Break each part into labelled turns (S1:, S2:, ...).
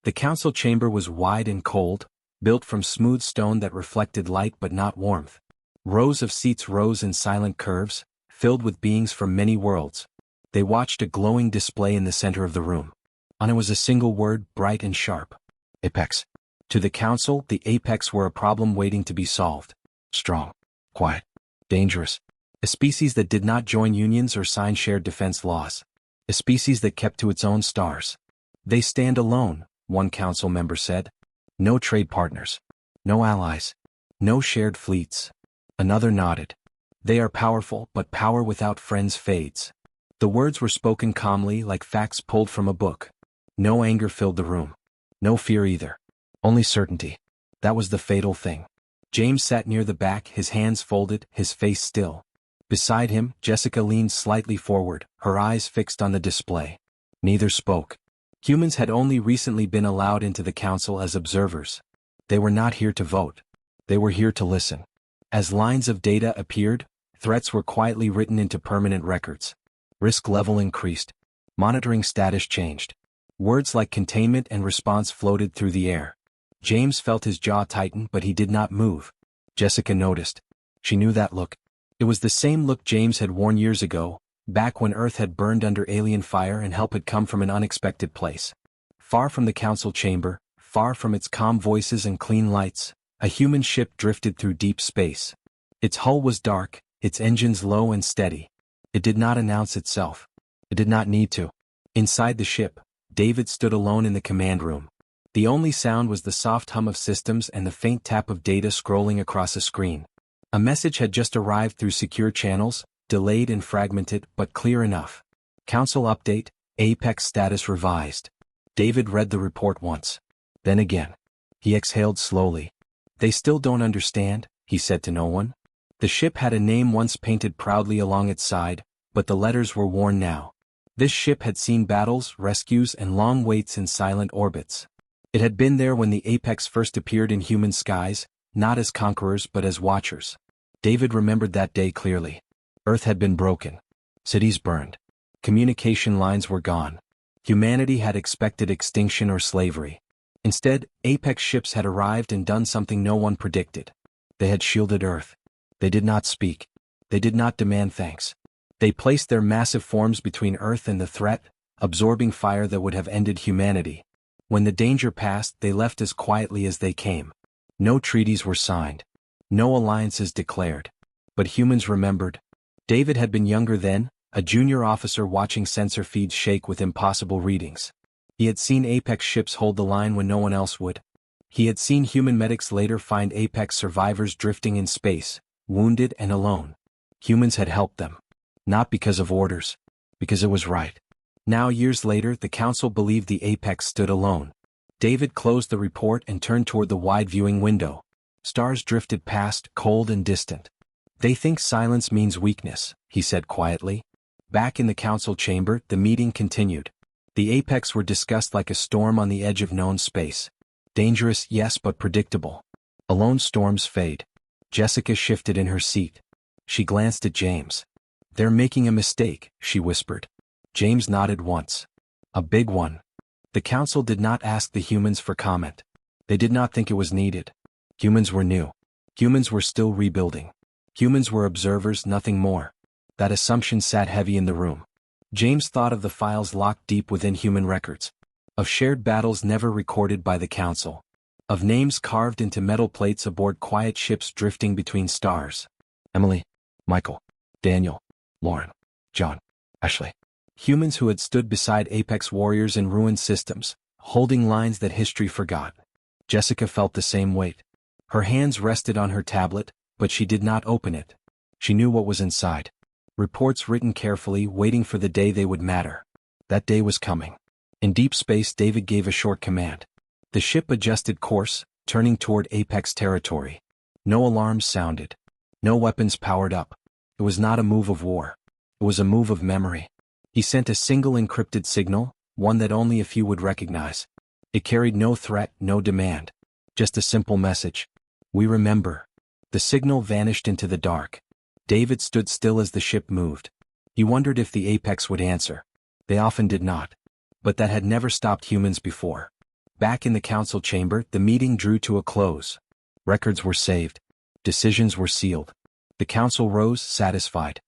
S1: The council chamber was wide and cold, built from smooth stone that reflected light but not warmth. Rows of seats rose in silent curves, filled with beings from many worlds. They watched a glowing display in the center of the room. On it was a single word, bright and sharp. Apex. To the council, the Apex were a problem waiting to be solved. Strong. Quiet. Dangerous. A species that did not join unions or sign shared defense laws. A species that kept to its own stars. They stand alone, one council member said. No trade partners. No allies. No shared fleets. Another nodded. They are powerful, but power without friends fades. The words were spoken calmly, like facts pulled from a book. No anger filled the room. No fear either. Only certainty. That was the fatal thing. James sat near the back, his hands folded, his face still. Beside him, Jessica leaned slightly forward, her eyes fixed on the display. Neither spoke. Humans had only recently been allowed into the council as observers. They were not here to vote. They were here to listen. As lines of data appeared, threats were quietly written into permanent records. Risk level increased. Monitoring status changed. Words like containment and response floated through the air. James felt his jaw tighten, but he did not move. Jessica noticed. She knew that look. It was the same look James had worn years ago, back when Earth had burned under alien fire and help had come from an unexpected place. Far from the council chamber, far from its calm voices and clean lights, a human ship drifted through deep space. Its hull was dark, its engines low and steady. It did not announce itself. It did not need to. Inside the ship, David stood alone in the command room. The only sound was the soft hum of systems and the faint tap of data scrolling across a screen. A message had just arrived through secure channels, delayed and fragmented, but clear enough. Council update, Apex status revised. David read the report once. Then again. He exhaled slowly. They still don't understand, he said to no one. The ship had a name once painted proudly along its side, but the letters were worn now. This ship had seen battles, rescues, and long waits in silent orbits. It had been there when the Apex first appeared in human skies, not as conquerors but as watchers. David remembered that day clearly. Earth had been broken. Cities burned. Communication lines were gone. Humanity had expected extinction or slavery. Instead, Apex ships had arrived and done something no one predicted. They had shielded Earth. They did not speak. They did not demand thanks. They placed their massive forms between Earth and the threat, absorbing fire that would have ended humanity. When the danger passed, they left as quietly as they came. No treaties were signed. No alliances declared. But humans remembered. David had been younger then, a junior officer watching sensor feeds shake with impossible readings. He had seen Apex ships hold the line when no one else would. He had seen human medics later find Apex survivors drifting in space, wounded and alone. Humans had helped them. Not because of orders. Because it was right. Now years later, the council believed the Apex stood alone. David closed the report and turned toward the wide viewing window. Stars drifted past, cold and distant. They think silence means weakness, he said quietly. Back in the council chamber, the meeting continued. The Apex were discussed like a storm on the edge of known space. Dangerous, yes, but predictable. Alone storms fade. Jessica shifted in her seat. She glanced at James. They're making a mistake, she whispered. James nodded once. A big one. The council did not ask the humans for comment. They did not think it was needed. Humans were new. Humans were still rebuilding. Humans were observers, nothing more. That assumption sat heavy in the room. James thought of the files locked deep within human records. Of shared battles never recorded by the council. Of names carved into metal plates aboard quiet ships drifting between stars. Emily, Michael, Daniel, Lauren, John, Ashley. Humans who had stood beside Apex warriors in ruined systems, holding lines that history forgot. Jessica felt the same weight. Her hands rested on her tablet, but she did not open it. She knew what was inside. Reports written carefully, waiting for the day they would matter. That day was coming. In deep space, David gave a short command. The ship adjusted course, turning toward Apex territory. No alarms sounded. No weapons powered up. It was not a move of war. It was a move of memory. He sent a single encrypted signal, one that only a few would recognize. It carried no threat, no demand. Just a simple message. We remember. The signal vanished into the dark. David stood still as the ship moved. He wondered if the Apex would answer. They often did not. But that had never stopped humans before. Back in the council chamber, the meeting drew to a close. Records were saved. Decisions were sealed. The council rose, satisfied.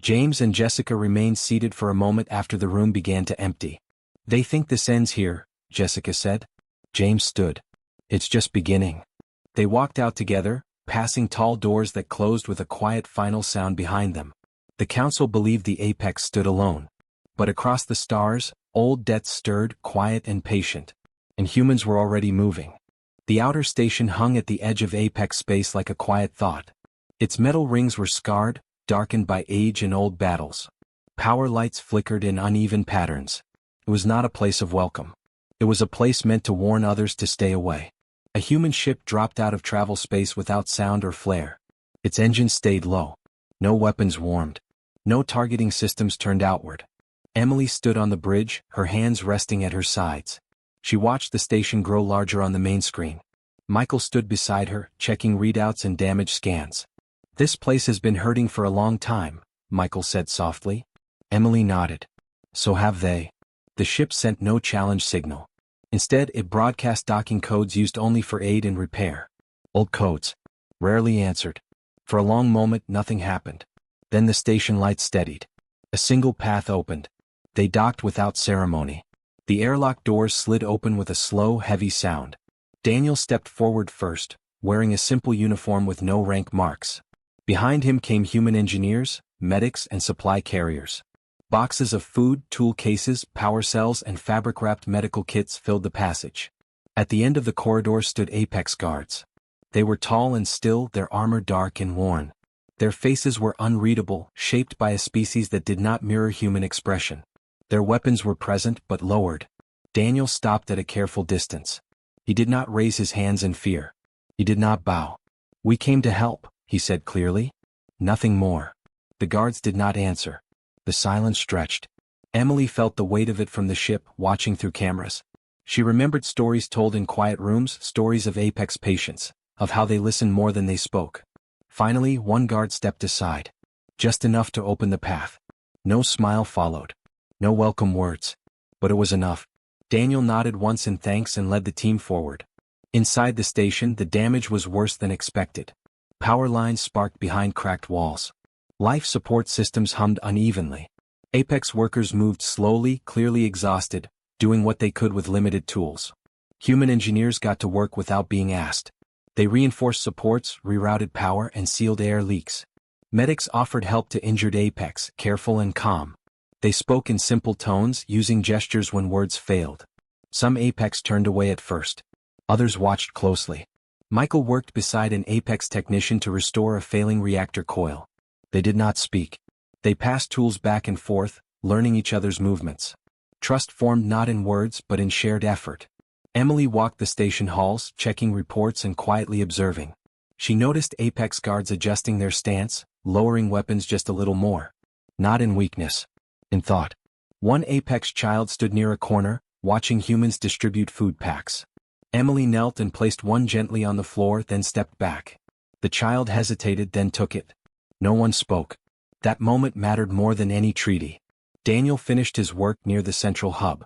S1: James and Jessica remained seated for a moment after the room began to empty. "They think this ends here," Jessica said. James stood. "It's just beginning." They walked out together, passing tall doors that closed with a quiet final sound behind them. The council believed the apex stood alone. But across the stars, old debts stirred, quiet and patient. And humans were already moving. The outer station hung at the edge of apex space like a quiet thought. Its metal rings were scarred, darkened by age and old battles. Power lights flickered in uneven patterns. It was not a place of welcome. It was a place meant to warn others to stay away. A human ship dropped out of travel space without sound or flare. Its engines stayed low. No weapons warmed. No targeting systems turned outward. Emily stood on the bridge, her hands resting at her sides. She watched the station grow larger on the main screen. Michael stood beside her, checking readouts and damage scans. "This place has been hurting for a long time," Michael said softly. Emily nodded. "So have they." The ship sent no challenge signal. Instead, it broadcast docking codes used only for aid and repair. Old codes. Rarely answered. For a long moment, nothing happened. Then the station lights steadied. A single path opened. They docked without ceremony. The airlock doors slid open with a slow, heavy sound. Daniel stepped forward first, wearing a simple uniform with no rank marks. Behind him came human engineers, medics and supply carriers. Boxes of food, tool cases, power cells and fabric-wrapped medical kits filled the passage. At the end of the corridor stood apex guards. They were tall and still, their armor dark and worn. Their faces were unreadable, shaped by a species that did not mirror human expression. Their weapons were present but lowered. Daniel stopped at a careful distance. He did not raise his hands in fear. He did not bow. "We came to help," he said clearly. Nothing more. The guards did not answer. The silence stretched. Emily felt the weight of it from the ship, watching through cameras. She remembered stories told in quiet rooms, stories of apex patience, of how they listened more than they spoke. Finally, one guard stepped aside. Just enough to open the path. No smile followed. No welcome words. But it was enough. Daniel nodded once in thanks and led the team forward. Inside the station, the damage was worse than expected. Power lines sparked behind cracked walls. Life support systems hummed unevenly. Apex workers moved slowly, clearly exhausted, doing what they could with limited tools. Human engineers got to work without being asked. They reinforced supports, rerouted power, and sealed air leaks. Medics offered help to injured Apex, careful and calm. They spoke in simple tones, using gestures when words failed. Some Apex turned away at first. Others watched closely. Michael worked beside an Apex technician to restore a failing reactor coil. They did not speak. They passed tools back and forth, learning each other's movements. Trust formed not in words but in shared effort. Emily walked the station halls, checking reports and quietly observing. She noticed Apex guards adjusting their stance, lowering weapons just a little more. Not in weakness. In thought. One Apex child stood near a corner, watching humans distribute food packs. Emily knelt and placed one gently on the floor, then stepped back. The child hesitated, then took it. No one spoke. That moment mattered more than any treaty. Daniel finished his work near the central hub.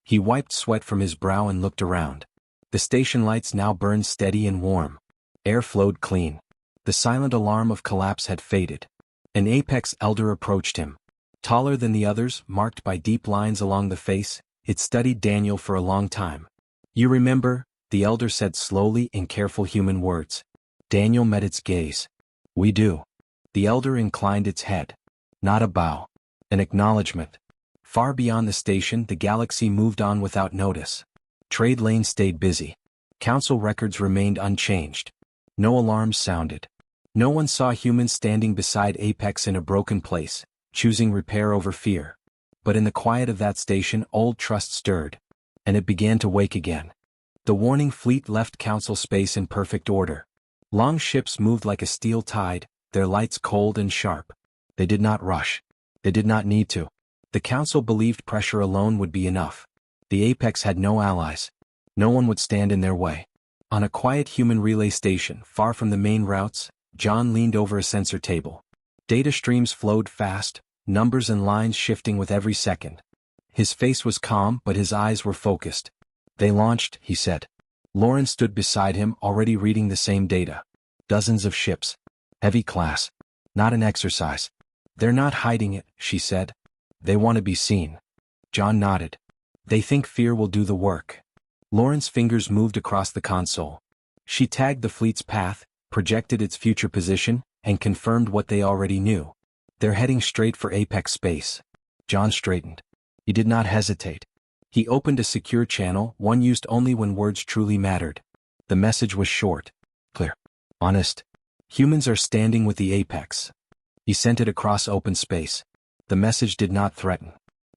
S1: He wiped sweat from his brow and looked around. The station lights now burned steady and warm. Air flowed clean. The silent alarm of collapse had faded. An Apex elder approached him. Taller than the others, marked by deep lines along the face, it studied Daniel for a long time. "You remember," the elder said slowly in careful human words. Daniel met its gaze. "We do." The elder inclined its head. Not a bow. An acknowledgement. Far beyond the station, the galaxy moved on without notice. Trade lanes stayed busy. Council records remained unchanged. No alarms sounded. No one saw humans standing beside Apex in a broken place, choosing repair over fear. But in the quiet of that station, old trust stirred. And it began to wake again. The warning fleet left council space in perfect order. Long ships moved like a steel tide, their lights cold and sharp. They did not rush. They did not need to. The council believed pressure alone would be enough. The Apex had no allies. No one would stand in their way. On a quiet human relay station, far from the main routes, John leaned over a sensor table. Data streams flowed fast, numbers and lines shifting with every second. His face was calm, but his eyes were focused. They launched, he said. Lauren stood beside him, already reading the same data. Dozens of ships. Heavy class. Not an exercise. They're not hiding it, she said. They want to be seen. John nodded. They think fear will do the work. Lauren's fingers moved across the console. She tagged the fleet's path, projected its future position, and confirmed what they already knew. They're heading straight for Apex space. John straightened. He did not hesitate. He opened a secure channel, one used only when words truly mattered. The message was short, clear, honest. Humans are standing with the Apex. He sent it across open space. The message did not threaten.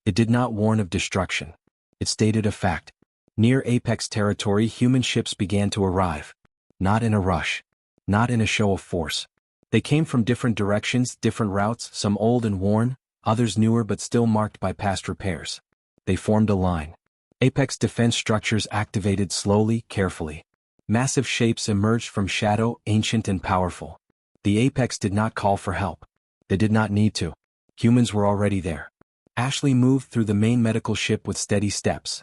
S1: It did not warn of destruction. It stated a fact. Near Apex territory, human ships began to arrive. Not in a rush. Not in a show of force. They came from different directions, different routes, some old and worn, others newer but still marked by past repairs. They formed a line. Apex defense structures activated slowly, carefully. Massive shapes emerged from shadow, ancient and powerful. The Apex did not call for help. They did not need to. Humans were already there. Ashley moved through the main medical ship with steady steps.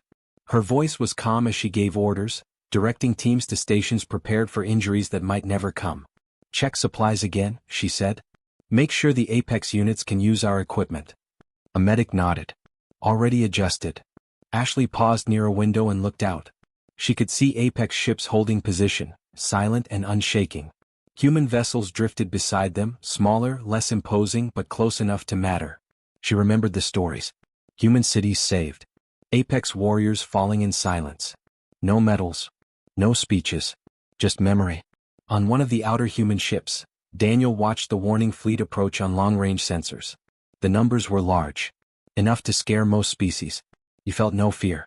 S1: Her voice was calm as she gave orders, directing teams to stations prepared for injuries that might never come. Check supplies again, she said. Make sure the Apex units can use our equipment. A medic nodded. Already adjusted. Ashley paused near a window and looked out. She could see Apex ships holding position, silent and unshaking. Human vessels drifted beside them, smaller, less imposing but close enough to matter. She remembered the stories. Human cities saved. Apex warriors falling in silence. No medals. No speeches. Just memory. On one of the outer human ships, Daniel watched the warning fleet approach on long-range sensors. The numbers were large. Enough to scare most species. He felt no fear.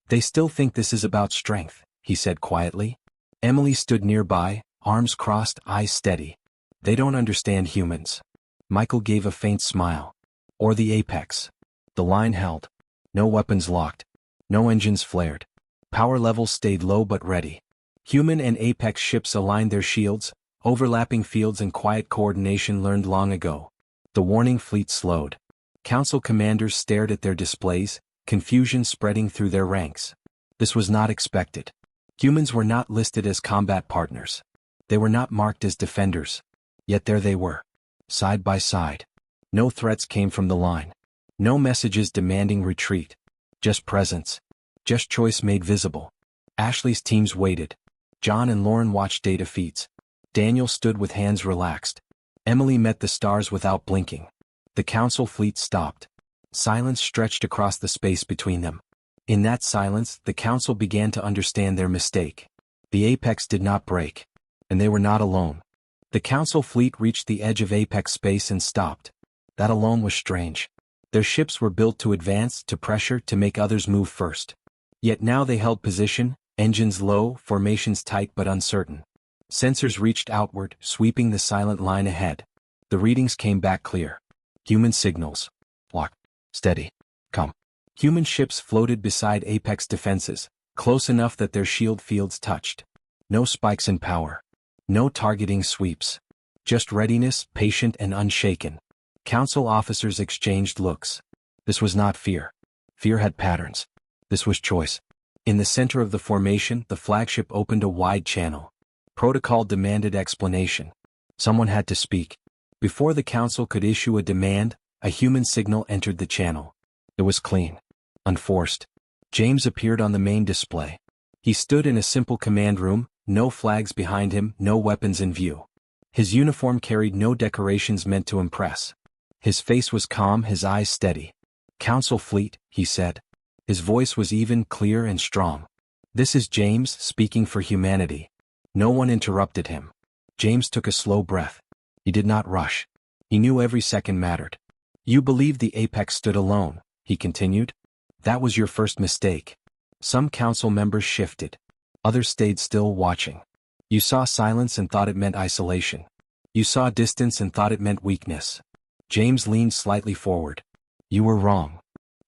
S1: They still think this is about strength, he said quietly. Emily stood nearby, arms crossed, eyes steady. They don't understand humans. Michael gave a faint smile. Or the Apex. The line held. No weapons locked. No engines flared. Power levels stayed low but ready. Human and Apex ships aligned their shields, overlapping fields and quiet coordination learned long ago. The warning fleet slowed. Council commanders stared at their displays, confusion spreading through their ranks. This was not expected. Humans were not listed as combat partners. They were not marked as defenders. Yet there they were. Side by side. No threats came from the line. No messages demanding retreat. Just presence. Just choice made visible. Ashley's teams waited. John and Lauren watched data feeds. Daniel stood with hands relaxed. Emily met the stars without blinking. The council fleet stopped. Silence stretched across the space between them. In that silence, the council began to understand their mistake. The Apex did not break. And they were not alone. The council fleet reached the edge of Apex space and stopped. That alone was strange. Their ships were built to advance, to pressure, to make others move first. Yet now they held position, engines low, formations tight but uncertain. Sensors reached outward, sweeping the silent line ahead. The readings came back clear. Human signals. Lock. Steady. Come. Human ships floated beside Apex defenses, close enough that their shield fields touched. No spikes in power. No targeting sweeps. Just readiness, patient and unshaken. Council officers exchanged looks. This was not fear. Fear had patterns. This was choice. In the center of the formation, the flagship opened a wide channel. Protocol demanded explanation. Someone had to speak. Before the council could issue a demand, a human signal entered the channel. It was clean. Unforced. James appeared on the main display. He stood in a simple command room, no flags behind him, no weapons in view. His uniform carried no decorations meant to impress. His face was calm, his eyes steady. Council fleet, he said. His voice was even, clear and strong. This is James, speaking for humanity. No one interrupted him. James took a slow breath. He did not rush. He knew every second mattered. You believed the Apex stood alone, he continued. That was your first mistake. Some council members shifted. Others stayed still, watching. You saw silence and thought it meant isolation. You saw distance and thought it meant weakness. James leaned slightly forward. You were wrong.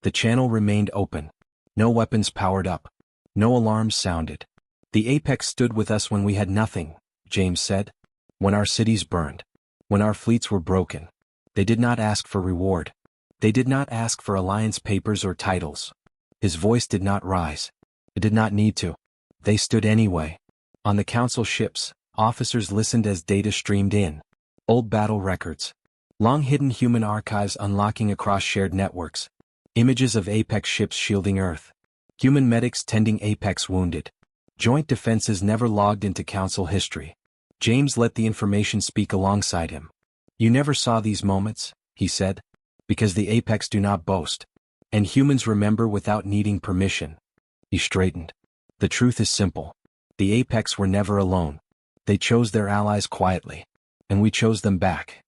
S1: The channel remained open. No weapons powered up. No alarms sounded. The Apex stood with us when we had nothing, James said. When our cities burned. When our fleets were broken. They did not ask for reward. They did not ask for alliance papers or titles. His voice did not rise. It did not need to. They stood anyway. On the council ships, officers listened as data streamed in. Old battle records. Long-hidden human archives unlocking across shared networks. Images of Apex ships shielding Earth. Human medics tending Apex wounded. Joint defenses never logged into council history. James let the information speak alongside him. You never saw these moments, he said. Because the Apex do not boast. And humans remember without needing permission. He straightened. The truth is simple. The Apex were never alone. They chose their allies quietly. And we chose them back.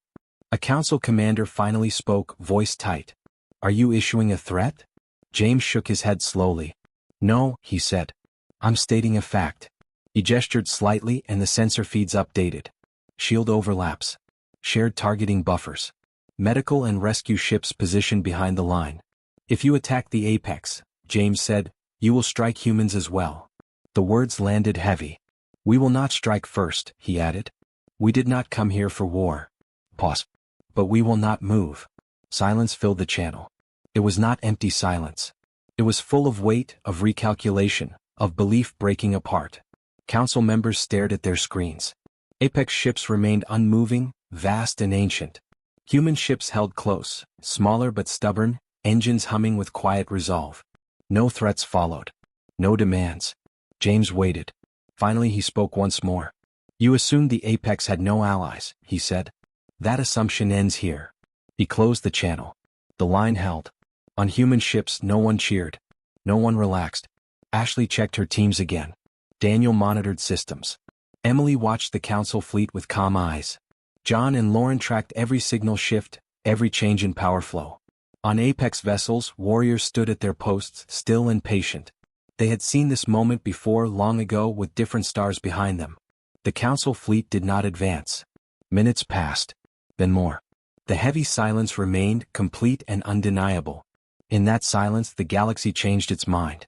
S1: A council commander finally spoke, voice tight. Are you issuing a threat? James shook his head slowly. No, he said. I'm stating a fact. He gestured slightly and the sensor feeds updated. Shield overlaps. Shared targeting buffers. Medical and rescue ships positioned behind the line. If you attack the Apex, James said, you will strike humans as well. The words landed heavy. We will not strike first, he added. We did not come here for war. Pause. But we will not move. Silence filled the channel. It was not empty silence. It was full of weight, of recalculation, of belief breaking apart. Council members stared at their screens. Apex ships remained unmoving, vast and ancient. Human ships held close, smaller but stubborn, engines humming with quiet resolve. No threats followed. No demands. James waited. Finally he spoke once more. You assumed the Apex had no allies, he said. That assumption ends here. He closed the channel. The line held. On human ships no one cheered. No one relaxed. Ashley checked her teams again. Daniel monitored systems. Emily watched the council fleet with calm eyes. John and Lauren tracked every signal shift, every change in power flow. On Apex vessels, warriors stood at their posts, still and patient. They had seen this moment before long ago with different stars behind them. The council fleet did not advance. Minutes passed. Then more. The heavy silence remained, complete and undeniable. In that silence the galaxy changed its mind.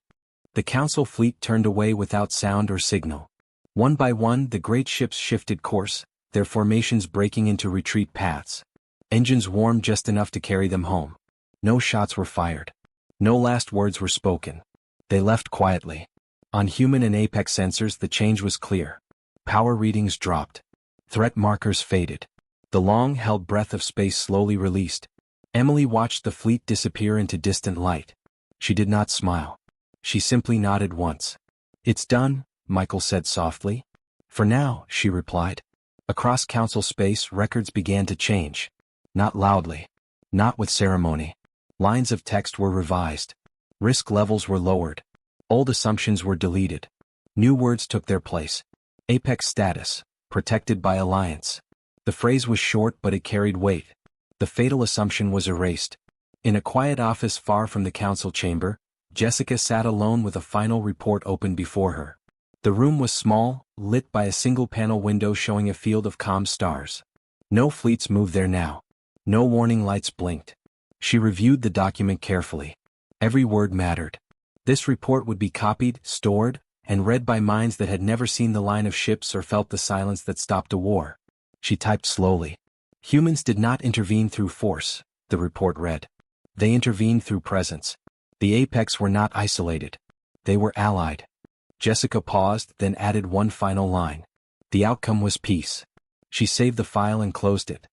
S1: The council fleet turned away without sound or signal. One by one the great ships shifted course, their formations breaking into retreat paths. Engines warmed just enough to carry them home. No shots were fired. No last words were spoken. They left quietly. On human and Apex sensors the change was clear. Power readings dropped. Threat markers faded. The long-held breath of space slowly released. Emily watched the fleet disappear into distant light. She did not smile. She simply nodded once. It's done, Michael said softly. For now, she replied. Across council space records began to change. Not loudly. Not with ceremony. Lines of text were revised. Risk levels were lowered. Old assumptions were deleted. New words took their place. Apex status, protected by alliance. The phrase was short but it carried weight. The fatal assumption was erased. In a quiet office far from the council chamber, Jessica sat alone with a final report open before her. The room was small, lit by a single panel window showing a field of calm stars. No fleets moved there now. No warning lights blinked. She reviewed the document carefully. Every word mattered. This report would be copied, stored, and read by minds that had never seen the line of ships or felt the silence that stopped a war. She typed slowly. Humans did not intervene through force, the report read. They intervened through presence. The Apex were not isolated. They were allied. Jessica paused, then added one final line. The outcome was peace. She saved the file and closed it.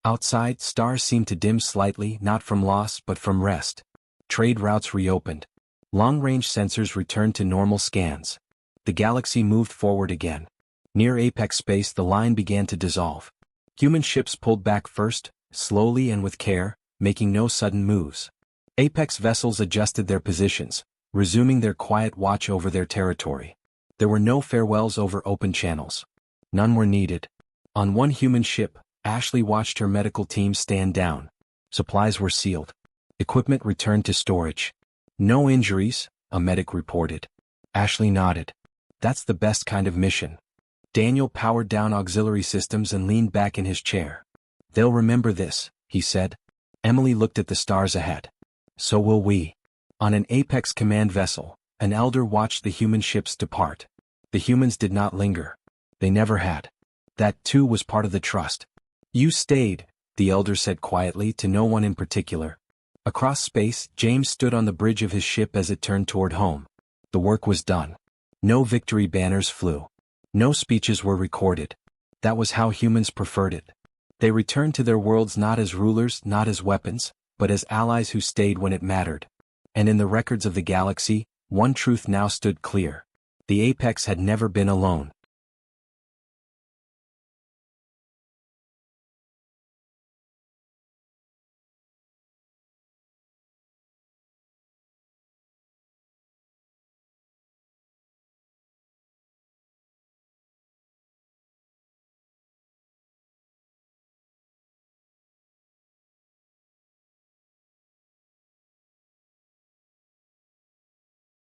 S1: Outside, stars seemed to dim slightly, not from loss but from rest. Trade routes reopened. Long-range sensors returned to normal scans. The galaxy moved forward again. Near Apex space the line began to dissolve. Human ships pulled back first, slowly and with care, making no sudden moves. Apex vessels adjusted their positions, resuming their quiet watch over their territory. There were no farewells over open channels. None were needed. On one human ship, Ashley watched her medical team stand down. Supplies were sealed. Equipment returned to storage. No injuries, a medic reported. Ashley nodded. That's the best kind of mission. Daniel powered down auxiliary systems and leaned back in his chair. They'll remember this, he said. Emily looked at the stars ahead. So will we. On an Apex command vessel, an elder watched the human ships depart. The humans did not linger. They never had. That too was part of the trust. You stayed, the elder said quietly to no one in particular. Across space, James stood on the bridge of his ship as it turned toward home. The work was done. No victory banners flew. No speeches were recorded. That was how humans preferred it. They returned to their worlds not as rulers, not as weapons, but as allies who stayed when it mattered. And in the records of the galaxy, one truth now stood clear. The Apex had never been alone.